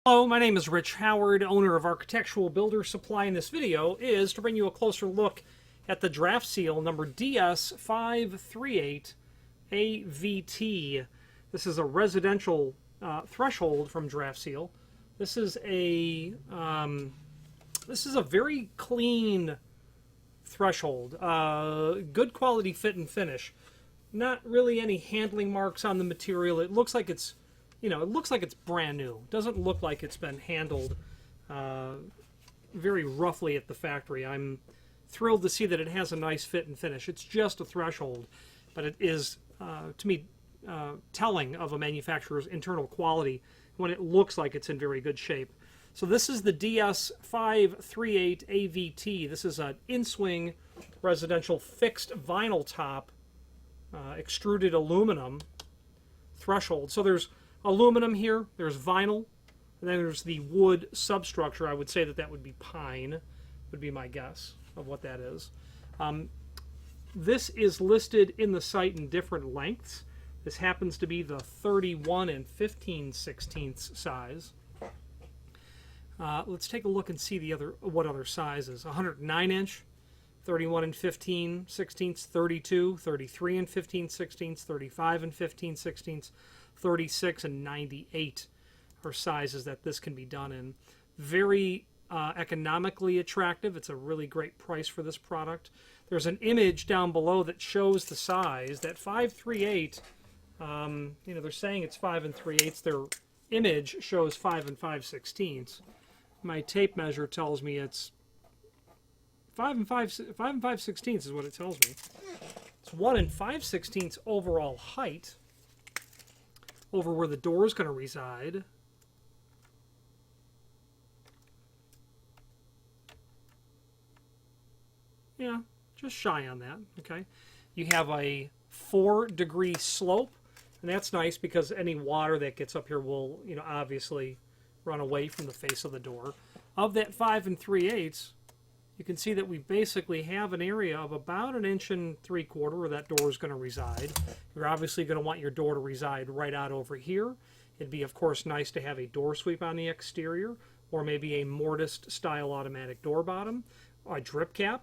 Hello, my name is Rich Howard, owner of Architectural Builder Supply, and this video is to bring you a closer look at the DraftSeal number DS538AVT. This is a residential threshold from DraftSeal. This is a very clean threshold, good quality fit and finish. Not really any handling marks on the material. It looks like it's it looks like it's brand new. It doesn't look like it's been handled very roughly at the factory. I'm thrilled to see that it has a nice fit and finish. It's just a threshold, but it is, to me, telling of a manufacturer's internal quality when it looks like it's in very good shape. So this is the DS538AVT. This is an Inswing residential fixed vinyl top, extruded aluminum threshold. So there's aluminum here, there's vinyl, and then there's the wood substructure. I would say that would be pine, would be my guess of what that is. This is listed in the site in different lengths. This happens to be the 31 and 15/16 size. Let's take a look and see what other sizes. 109 inch, 31 and 15/16, 32, 33 and 15/16, 35 and 15/16, 36 and 98 are sizes that this can be done in. Very economically attractive. It's a really great price for this product. There's an image down below that shows the size. That 538, they're saying it's 5 3/8. Their image shows 5 and 5/16. My tape measure tells me it's 5 and 5/16 is what it tells me. It's 1 and 5/16 overall height over where the door is going to reside. Yeah, just shy on that. Okay, you have a 4-degree slope, and that's nice because any water that gets up here will, obviously run away from the face of the door. Of that 5 3/8, you can see that we basically have an area of about 1 3/4 inches where that door is going to reside. You're obviously going to want your door to reside right out over here. It'd be, of course, nice to have a door sweep on the exterior, or maybe a mortised style automatic door bottom, a drip cap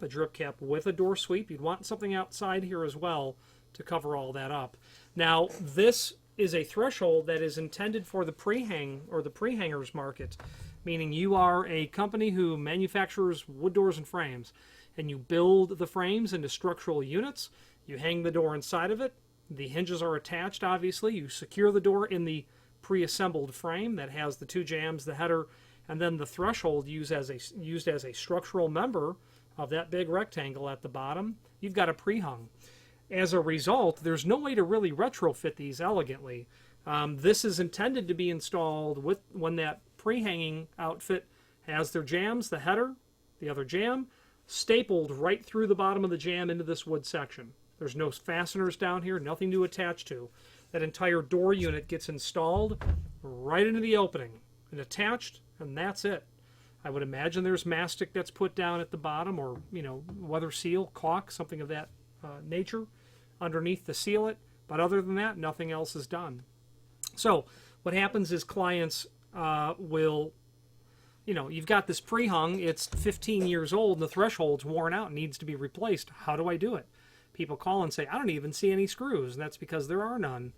with a door sweep. You'd want something outside here as well to cover all that up. Now, this is a threshold that is intended for the pre-hang or the pre-hangers market, meaning you are a company who manufactures wood doors and frames, and you build the frames into structural units. You hang the door inside of it. The hinges are attached, obviously. You secure the door in the pre-assembled frame that has the 2 jambs, the header, and then the threshold used as a structural member of that big rectangle at the bottom. You've got a pre-hung. As a result, there's no way to really retrofit these elegantly. This is intended to be installed when that pre-hanging outfit has their jambs, the header, the other jam, stapled right through the bottom of the jam into this wood section. There's no fasteners down here, nothing to attach to. That entire door unit gets installed right into the opening and attached, and that's it. I would imagine there's mastic that's put down at the bottom, or weather seal, caulk, something of that nature underneath to seal it. But other than that, nothing else is done. So what happens is clients will, you've got this pre-hung, it's 15 years old, and the threshold's worn out and needs to be replaced. How do I do it? People call and say, I don't even see any screws, and that's because there are none.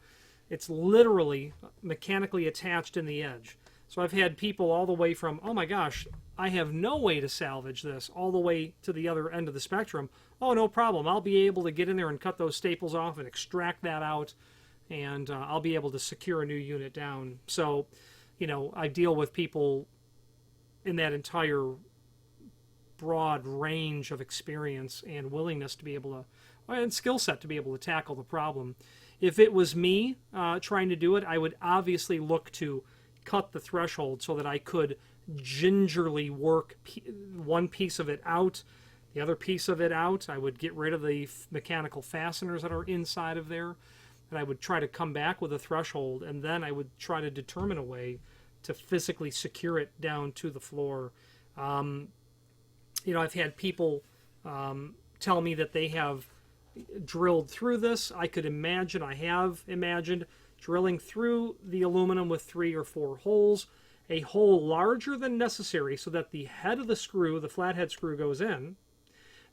It's literally mechanically attached in the edge. So I've had people all the way from, oh my gosh, I have no way to salvage this, all the way to the other end of the spectrum. Oh, no problem. I'll be able to get in there and cut those staples off and extract that out, and I'll be able to secure a new unit down. So, I deal with people in that entire broad range of experience and willingness to be able to, and skill set to be able to tackle the problem. If it was me trying to do it, I would obviously look to cut the threshold so that I could gingerly work one piece of it out, the other piece of it out. I would get rid of the mechanical fasteners that are inside of there, and I would try to come back with a threshold, and then I would try to determine a way to physically secure it down to the floor. I've had people tell me that they have drilled through this. I have imagined drilling through the aluminum with 3 or 4 holes a hole larger than necessary so that the head of the screw, the flathead screw, goes in.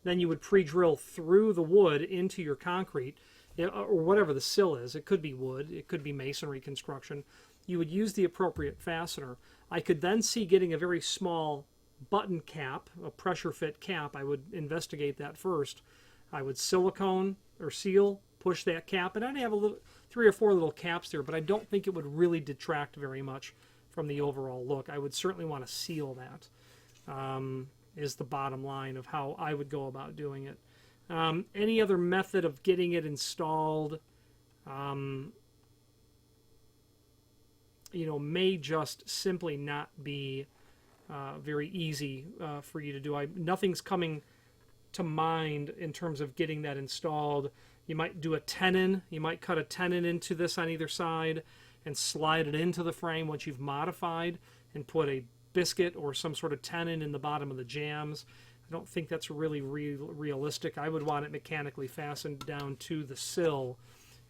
Then you would pre-drill through the wood into your concrete, or whatever the sill is. It could be wood, it could be masonry construction. You would use the appropriate fastener. I could then see getting a very small button cap, a pressure fit cap. I would investigate that first. I would silicone or seal, push that cap, and I'd have 3 or 4 little caps there, but I don't think it would really detract very much from the overall look. I would certainly want to seal that, is the bottom line of how I would go about doing it. Any other method of getting it installed, may just simply not be very easy for you to do. Nothing's coming to mind in terms of getting that installed. You might do a tenon. You might cut a tenon into this on either side and slide it into the frame once you've modified, and put a biscuit or some sort of tenon in the bottom of the jambs. I don't think that's really realistic. I would want it mechanically fastened down to the sill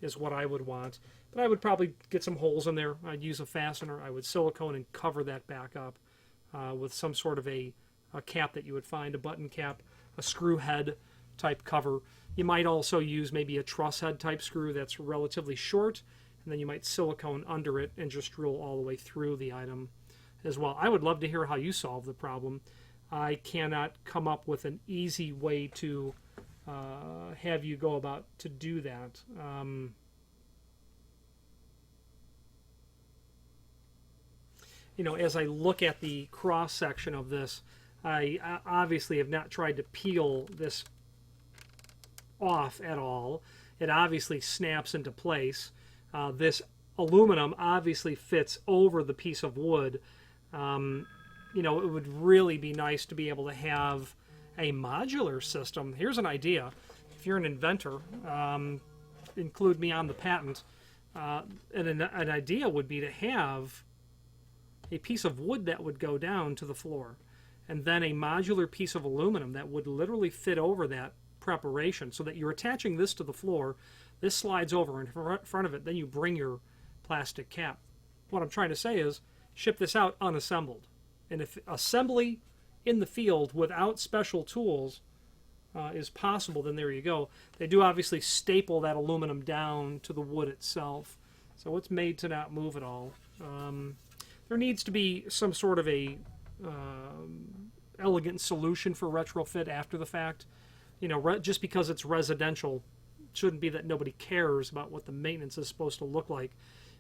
is what I would want. But I would probably get some holes in there. I'd use a fastener. I would silicone and cover that back up with some sort of a cap that you would find, a button cap, a screw head type cover. You might also use maybe a truss head type screw that's relatively short, and then you might silicone under it and just drill all the way through the item as well. I would love to hear how you solve the problem. I cannot come up with an easy way to have you go about to do that. As I look at the cross section of this, I obviously have not tried to peel this off at all. It obviously snaps into place. This aluminum obviously fits over the piece of wood. It would really be nice to be able to have a modular system. Here's an idea. If you're an inventor, include me on the patent. An idea would be to have a piece of wood that would go down to the floor, and then a modular piece of aluminum that would literally fit over that preparation, so that you're attaching this to the floor, this slides over in front of it, then you bring your plastic cap. What I'm trying to say is ship this out unassembled. And if assembly in the field without special tools is possible, then there you go. They do obviously staple that aluminum down to the wood itself, so it's made to not move at all. There needs to be some sort of a elegant solution for retrofit after the fact. Just because it's residential shouldn't be that nobody cares about what the maintenance is supposed to look like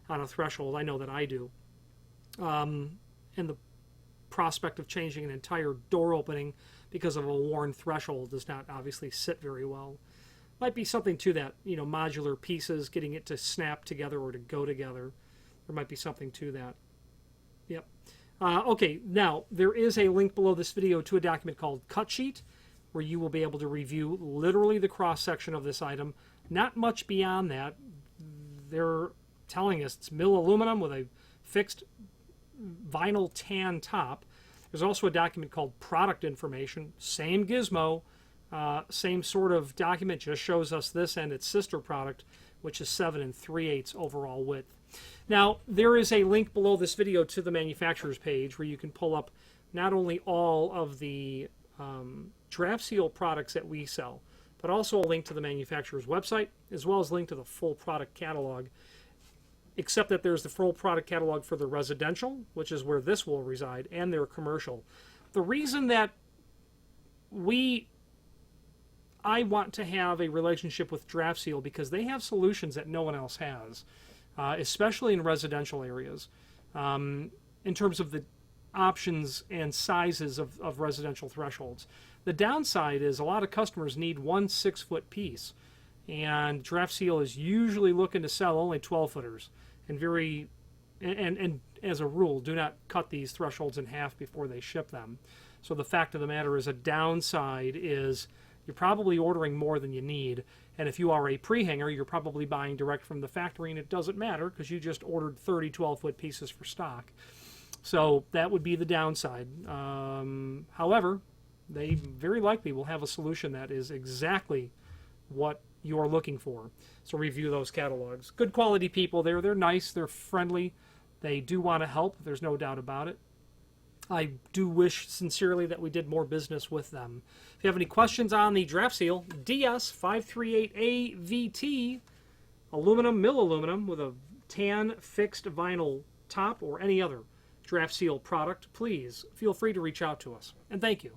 on a threshold. I know that I do. And the prospect of changing an entire door opening because of a worn threshold does not obviously sit very well. Might be something to that, modular pieces, getting it to snap together or to go together. There might be something to that. Yep. Okay, now there is a link below this video to a document called Cut Sheet, where you will be able to review literally the cross-section of this item. Not much beyond that. They're telling us it's mill aluminum with a fixed vinyl tan top. There's also a document called Product Information. Same gizmo, same sort of document, just shows us this and its sister product, which is 7 3/8 overall width. Now, there is a link below this video to the manufacturer's page where you can pull up not only all of the DraftSeal products that we sell, but also a link to the manufacturer's website, as well as a link to the full product catalog, except that there's the full product catalog for the residential, which is where this will reside, and their commercial. The reason that I want to have a relationship with DraftSeal because they have solutions that no one else has, especially in residential areas, in terms of the options and sizes of residential thresholds. The downside is a lot of customers need one 6-foot piece, and DraftSeal is usually looking to sell only 12-footers, and as a rule do not cut these thresholds in half before they ship them. So the fact of the matter is, a downside is you're probably ordering more than you need, and if you are a pre-hanger, you're probably buying direct from the factory, and it doesn't matter because you just ordered 30 12-foot pieces for stock. So that would be the downside. However, they very likely will have a solution that is exactly what you're looking for. So review those catalogs. Good quality people there. They're nice. They're friendly. They do want to help. There's no doubt about it. I do wish sincerely that we did more business with them. If you have any questions on the DraftSeal DS538AVT aluminum, mill aluminum with a tan fixed vinyl top or any other DraftSeal product, please feel free to reach out to us. And thank you.